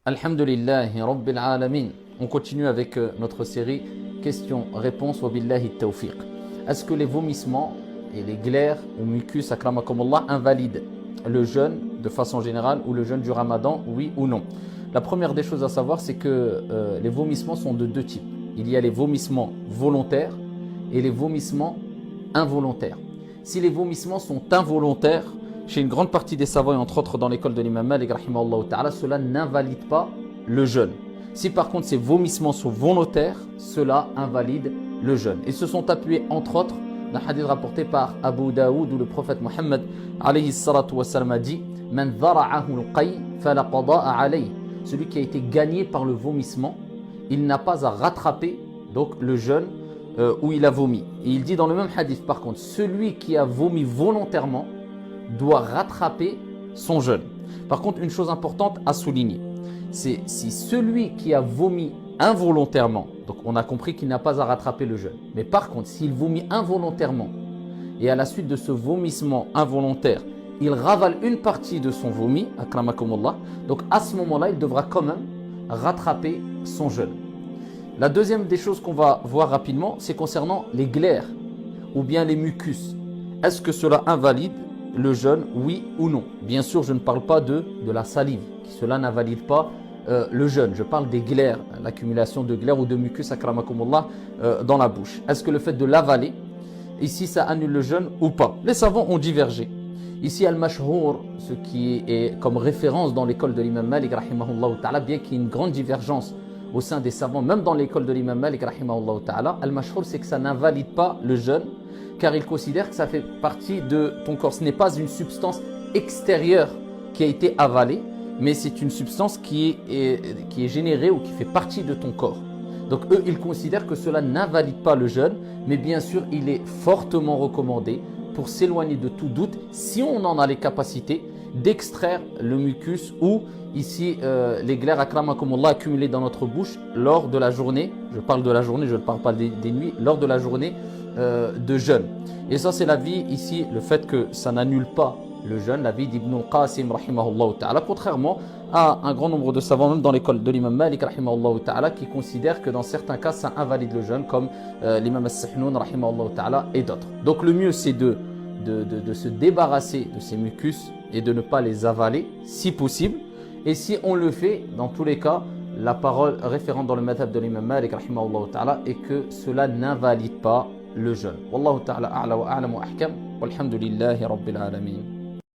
Alhamdulillahi Rabbil Alamin. On continue avec notre série questions-réponses wa billahi tawfiq. Est-ce que les vomissements et les glaires ou mucus akramakumullah invalident le jeûne de façon générale ou le jeûne du Ramadan, oui ou non? La première des choses à savoir, c'est que les vomissements sont de deux types. Il y a les vomissements volontaires et les vomissements involontaires. Si les vomissements sont involontaires, chez une grande partie des savants, et entre autres dans l'école de l'imam Malik, cela n'invalide pas le jeûne. Si par contre ces vomissements sont volontaires, cela invalide le jeûne. Ils se sont appuyés entre autres d'un hadith rapporté par Abu Daoud où le prophète Mohammed a dit Man dhara'ahu al-qay fala qada'a alayh. Celui qui a été gagné par le vomissement, il n'a pas à rattraper donc le jeûne où il a vomi. Et il dit dans le même hadith par contre, celui qui a vomi volontairement doit rattraper son jeûne. Par contre, une chose importante à souligner, c'est si celui qui a vomi involontairement, donc on a compris qu'il n'a pas à rattraper le jeûne, mais par contre, s'il vomit involontairement et à la suite de ce vomissement involontaire, il ravale une partie de son vomi, akramakumullah, donc à ce moment-là, il devra quand même rattraper son jeûne. La deuxième des choses qu'on va voir rapidement, c'est concernant les glaires ou bien les mucus. Est-ce que cela invalide le jeûne, oui ou non? Bien sûr, je ne parle pas de la salive, cela n'invalide pas le jeûne. Je parle des glaires, l'accumulation de glaires ou de mucus akramakumullah dans la bouche. Est-ce que le fait de l'avaler, ici, ça annule le jeûne ou pas? Les savants ont divergé. Ici, al-mashhour, ce qui est comme référence dans l'école de l'imam Malik, rahimahullah ta'ala, bien qu'il y ait une grande divergence au sein des savants, même dans l'école de l'imam Malik, rahimahullah ta'ala, al-mashhour, c'est que ça n'invalide pas le jeûne, car il considère que ça fait partie de ton corps. Ce n'est pas une substance extérieure qui a été avalée, mais c'est une substance qui est générée ou qui fait partie de ton corps. Donc eux, ils considèrent que cela n'invalide pas le jeûne, mais bien sûr, il est fortement recommandé pour s'éloigner de tout doute, si on en a les capacités, d'extraire le mucus ou ici les glaires akramakumullah accumulées dans notre bouche lors de la journée. Je parle de la journée, je ne parle pas des nuits, lors de la journée de jeûne. Et ça, c'est l'avis ici, le fait que ça n'annule pas le jeûne, l'avis d'Ibn al-Qasim rahimahullah ta'ala, contrairement à un grand nombre de savants, même dans l'école de l'imam Malik rahimahullah ta'ala, qui considèrent que dans certains cas, ça invalide le jeûne, comme l'imam al-Sihnoun rahimahullah ta'ala et d'autres. Donc le mieux, c'est de se débarrasser de ces mucus et de ne pas les avaler, si possible. Et si on le fait, dans tous les cas, la parole référente dans le madhab de l'imam Malik rahimahullah ta'ala est que cela n'invalide pas le jeûne. Wallahu ta'ala a'la wa a'lam wa ahkam. Walhamdulillahi rabbil alamin.